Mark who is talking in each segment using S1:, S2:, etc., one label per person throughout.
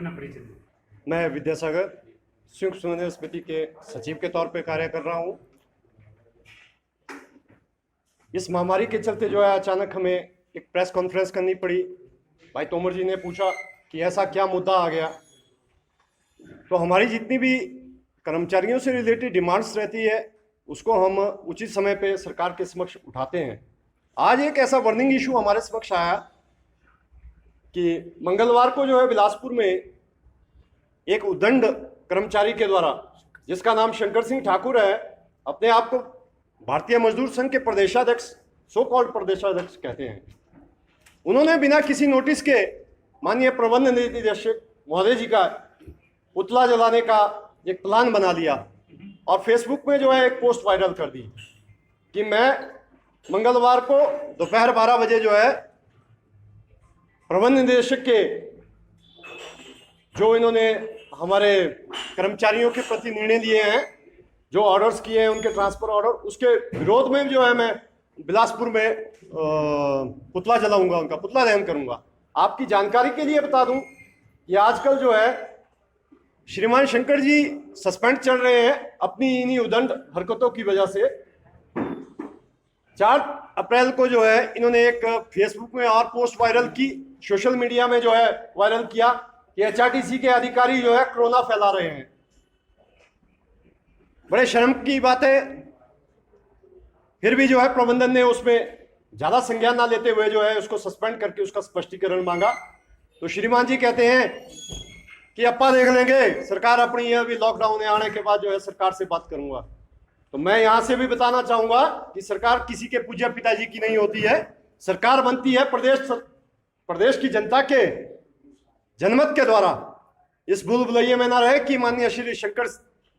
S1: अपना परिचय दें।
S2: मैं विद्यासागर संयुक्त समन्वय समिति के सचिव के तौर पे कार्य कर रहा हूँ। इस महामारी के चलते जो है अचानक हमें एक प्रेस कॉन्फ्रेंस करनी पड़ी। भाई तोमर जी ने पूछा कि ऐसा क्या मुद्दा आ गया, तो हमारी जितनी भी कर्मचारियों से रिलेटेड डिमांड्स रहती है उसको हम उचित समय पे सरकार के समक्ष उठाते हैं। आज एक ऐसा वर्निंग इशू हमारे समक्ष आया कि मंगलवार को जो है बिलासपुर में एक उद्दंड कर्मचारी के द्वारा, जिसका नाम शंकर सिंह ठाकुर है, अपने आप को भारतीय मजदूर संघ के प्रदेशाध्यक्ष, सो कॉल्ड प्रदेशाध्यक्ष कहते हैं, उन्होंने बिना किसी नोटिस के माननीय प्रबंध निदेशक महोदय जी का पुतला जलाने का एक प्लान बना लिया और फेसबुक में जो है एक पोस्ट वायरल कर दी कि मैं मंगलवार को दोपहर 12 बजे जो है प्रबंध निदेशक के जो इन्होंने हमारे कर्मचारियों के प्रति निर्णय लिए हैं, जो ऑर्डर्स किए हैं उनके ट्रांसफर ऑर्डर, उसके विरोध में जो है मैं बिलासपुर में पुतला जलाऊंगा, उनका पुतला दहन करूंगा। आपकी जानकारी के लिए बता दूं कि आजकल जो है श्रीमान शंकर जी सस्पेंड चल रहे हैं अपनी इन्हीं उदंड हरकतों की वजह से। 4 अप्रैल को जो है इन्होंने एक फेसबुक में और पोस्ट वायरल की, सोशल मीडिया में जो है वायरल किया कि एचआरटीसी के अधिकारी जो है कोरोना फैला रहे हैं। बड़े शर्म की बात है, फिर भी जो है प्रबंधन ने उसमें ज्यादा संज्ञान ना लेते हुए जो है उसको सस्पेंड करके उसका स्पष्टीकरण मांगा। तो श्रीमान जी कहते हैं कि अपा देख लेंगे, सरकार अपनी है, अभी लॉकडाउन आने के बाद जो है सरकार से बात करूंगा। तो मैं यहां से भी बताना चाहूंगा कि सरकार किसी के पूज्य पिताजी की नहीं होती है। सरकार बनती है प्रदेश की जनता के जनमत के द्वारा। इस भूल भुलैये में ना रहे कि माननीय श्री शंकर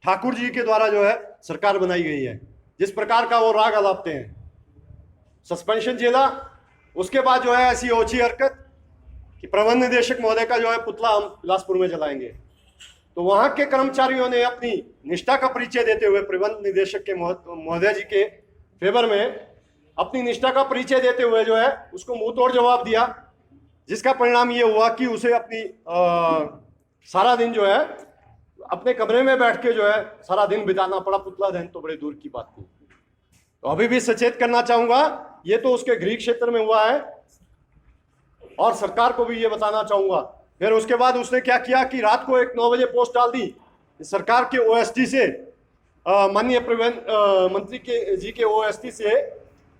S2: ठाकुर जी के द्वारा जो है सरकार बनाई गई है। जिस प्रकार का वो राग अलापते हैं, सस्पेंशन झेला, उसके बाद जो है ऐसी ओछी हरकत कि प्रबंध निदेशक महोदय का जो है पुतला हम बिलासपुर में जलाएंगे। तो वहां के कर्मचारियों ने अपनी निष्ठा का परिचय देते हुए प्रबंध निदेशक के महोदय जी के फेवर में अपनी निष्ठा का परिचय देते हुए जो है उसको मुंह तोड़ जवाब दिया, जिसका परिणाम ये हुआ कि उसे अपनी सारा दिन जो है अपने कमरे में बैठ के जो है सारा दिन बिताना पड़ा। पुतला दहन तो बड़े दूर की बात थी। तो अभी भी सचेत करना चाहूंगा, ये तो उसके गृह क्षेत्र में हुआ है और सरकार को भी ये बताना चाहूंगा। फिर उसके बाद उसने क्या किया कि रात को एक 9 बजे पोस्ट डाल दी सरकार के ओएसडी से, माननीय मंत्री के जी के ओएसडी से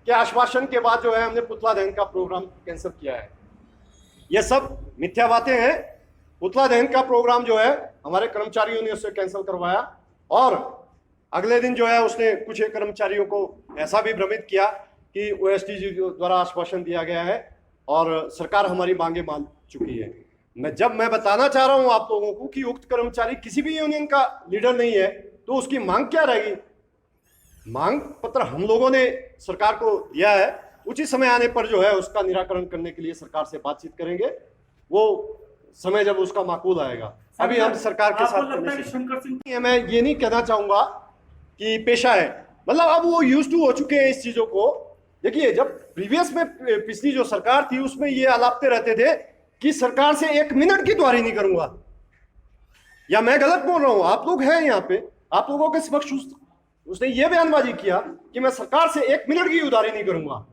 S2: के आश्वासन के बाद जो है हमने पुतला दहन का प्रोग्राम कैंसिल किया है। ये सब मिथ्या बातें हैं। पुतला दहन का प्रोग्राम जो है हमारे कर्मचारियों ने उससे कैंसिल करवाया और अगले दिन जो है उसने कुछ कर्मचारियों को ऐसा भी भ्रमित किया कि ओएसडी जी द्वारा आश्वासन दिया गया है और सरकार हमारी मांगे मान चुकी है। मैं बताना चाह रहा हूं आप लोगों को कि उक्त कर्मचारी किसी भी यूनियन का लीडर नहीं है, तो उसकी मांग क्या रहेगी? मांग पत्र हम लोगों ने सरकार को दिया है, उचित समय आने पर जो है उसका निराकरण करने के लिए सरकार से बातचीत करेंगे, वो समय जब उसका माकूल आएगा। अभी हम सरकार के साथ मैं ये नहीं कहना चाहूंगा कि पेशा है, मतलब अब वो यूज टू हो चुके हैं इस चीजों को। देखिए, जब प्रीवियस में पिछली जो सरकार थी उसमें ये अलापते रहते थे कि सरकार से 1 मिनट की द्वारी नहीं करूंगा, या मैं गलत बोल रहा हूं? आप लोग हैं यहाँ पे, आप लोगों के समक्ष उसने ये बयानबाजी किया कि मैं सरकार से 1 मिनट की उधारी नहीं करूंगा।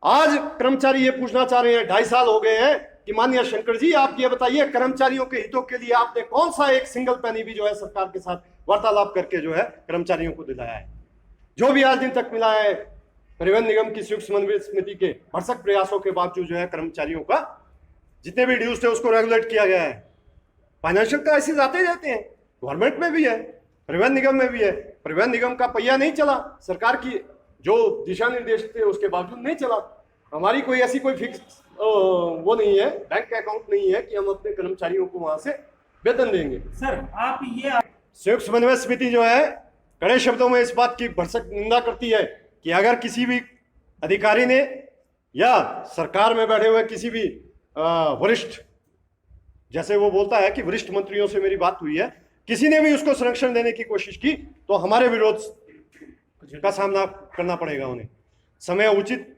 S2: आज कर्मचारी ये पूछना चाह रहे हैं, 2.5 साल हो गए हैं, कि माननीय शंकर जी आप ये बताइए कर्मचारियों के हितों के लिए आपने कौन सा एक सिंगल पैनी भी जो है सरकार के साथ वार्तालाप करके जो है कर्मचारियों को दिलाया है? जो भी आज दिन तक मिला है परिवहन निगम की संयुक्त समन्वय समिति के भरसक प्रयासों के बावजूद जो है कर्मचारियों का जितने भी ड्यूज थे उसको रेगुलेट किया गया है। फाइनेंशियल क्राइसिस आते ही रहते हैं, गवर्नमेंट में भी है, परिवहन निगम में भी है। परिवहन निगम का पहिया नहीं चला, सरकार की जो दिशा निर्देश थे उसके बावजूद नहीं चला। हमारी कोई ऐसी कोई फिक्स वो नहीं है, बैंक अकाउंट नहीं है कि हम अपने कर्मचारियों को वहां से वेतन देंगे।
S1: सर आप ये
S2: संयुक्त समन्वय समिति जो है कड़े शब्दों में इस बात की भरसक निंदा करती है कि अगर किसी भी अधिकारी ने या सरकार में बैठे हुए किसी भी वरिष्ठ, जैसे वो बोलता है कि वरिष्ठ मंत्रियों से मेरी बात हुई है, किसी ने भी उसको संरक्षण देने की कोशिश की तो हमारे विरोध का सामना करना पड़ेगा उन्हें। समय उचित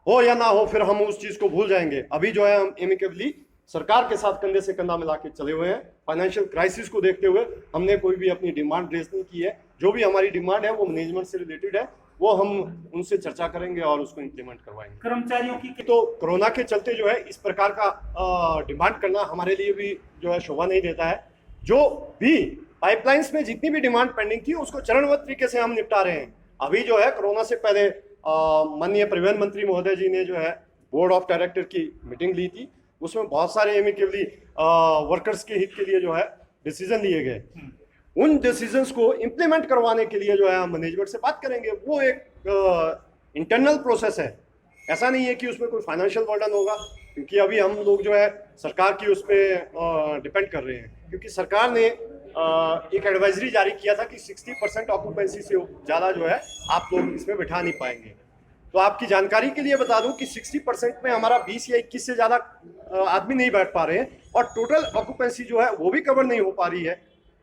S2: हो या ना हो, फिर हम उस चीज को भूल जाएंगे। अभी जो है हम एमिकेबली सरकार के साथ कंधे से कंधा मिला के चले हुए हैं। फाइनेंशियल क्राइसिस को देखते हुए हमने कोई भी अपनी डिमांड रेज नहीं की है। जो भी हमारी डिमांड है वो मैनेजमेंट से रिलेटेड है, वो हम उनसे चर्चा करेंगे और उसको इम्प्लीमेंट करवाएंगे।
S1: कर्मचारियों की
S2: तो कोरोना के चलते जो है इस प्रकार का डिमांड करना हमारे लिए भी जो है शोभा नहीं देता है। जो भी पाइपलाइंस में जितनी भी डिमांड पेंडिंग थी उसको चरणबद्ध तरीके से हम निपटा रहे हैं। अभी जो है कोरोना से पहले माननीय परिवहन मंत्री महोदय जी ने जो है बोर्ड ऑफ डायरेक्टर की मीटिंग ली थी, उसमें बहुत सारे एमिकेबली वर्कर्स के हित के लिए जो है डिसीजन लिए गए। उन डिसीजंस को इम्प्लीमेंट करवाने के लिए जो है हम मैनेजमेंट से बात करेंगे। वो एक इंटरनल प्रोसेस है, ऐसा नहीं है कि उसमें कोई फाइनेंशियल बर्डन होगा, क्योंकि अभी हम लोग जो है सरकार की उस पर डिपेंड कर रहे हैं। क्योंकि सरकार ने एक एडवाइजरी जारी किया था कि 60% ऑक्यूपेंसी से ज़्यादा जो है आप लोग इसमें बिठा नहीं पाएंगे। तो आपकी जानकारी के लिए बता दूं कि 60% में हमारा 20 या 21 से ज़्यादा आदमी नहीं बैठ पा रहे हैं और टोटल ऑक्यूपेंसी जो है वो भी कवर नहीं हो पा रही है।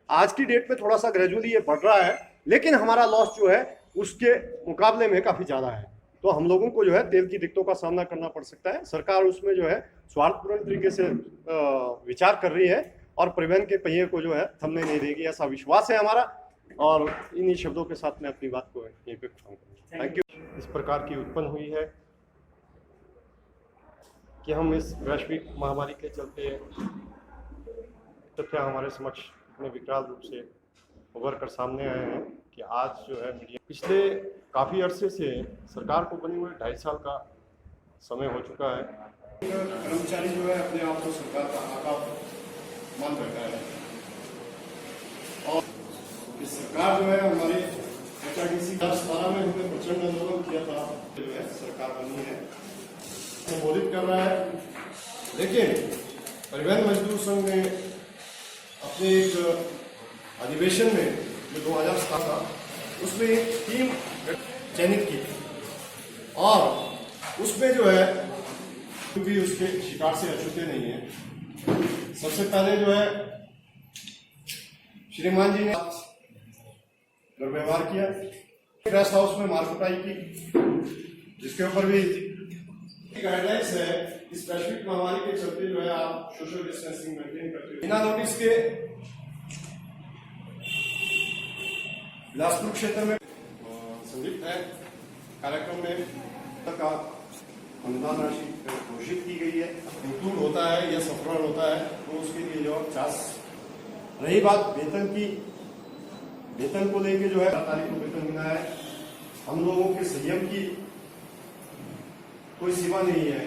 S2: आज की डेट में थोड़ा सा ग्रेजुअली ये बढ़ रहा है, लेकिन हमारा लॉस जो है उसके मुकाबले में काफ़ी ज़्यादा है। तो हम लोगों को जो है तेल की दिक्कतों का सामना करना पड़ सकता है। सरकार उसमें जो है स्वार्थपूर्ण तरीके से विचार कर रही है और परिवहन के पहिए को जो है थमने नहीं देगी, ऐसा विश्वास है हमारा। और इन्हीं शब्दों के साथ मैं अपनी बात को यहीं पे खत्म करूँगा। Thank you. इस प्रकार की उत्पन्न हुई है कि हम इस वैश्विक महामारी के चलते तथ्य हमारे समक्ष में विकराल रूप से उभर कर सामने आए हैं कि आज जो है मीडिया पिछले काफ़ी अरसे से सरकार को बने हुए 2.5 साल का समय हो चुका है। कर्मचारी जो है अपने आप को सरकार का आका मान बैठा है और इस सरकार जो है हमारे HRDC 2017 में हमने प्रचंड आंदोलन किया था, जो है सरकार बनी है, संबोधित कर रहा है। लेकिन परिवहन मजदूर संघ ने अपने एक अधिवेशन में जो 2017 था उसमें एक टीम चयनित की और उसमें जो है भी उसके शिकार से अछूते नहीं है। सबसे पहले जो है श्रीमान जी ने दुर्व्यवहार किया, रेस्ट हाउस में मारकुटाई की, जिसके ऊपर भी गाइडलाइंस है इस वैश्विक महामारी के चलते जो है आप सोशल डिस्टेंसिंग मेंटेन करते हुए बिना नोटिस के बिलासपुर क्षेत्र में संदिग्ध है कार्यक्रम में का अनुदान राशि घोषित की गई है, इंक्लूड होता है या सफल होता है तो उसके लिए जो 50। रही बात वेतन की, वेतन को लेके जो है 4 तारीख को वेतन मिला है। हम लोगों के संयम की कोई सीमा नहीं है।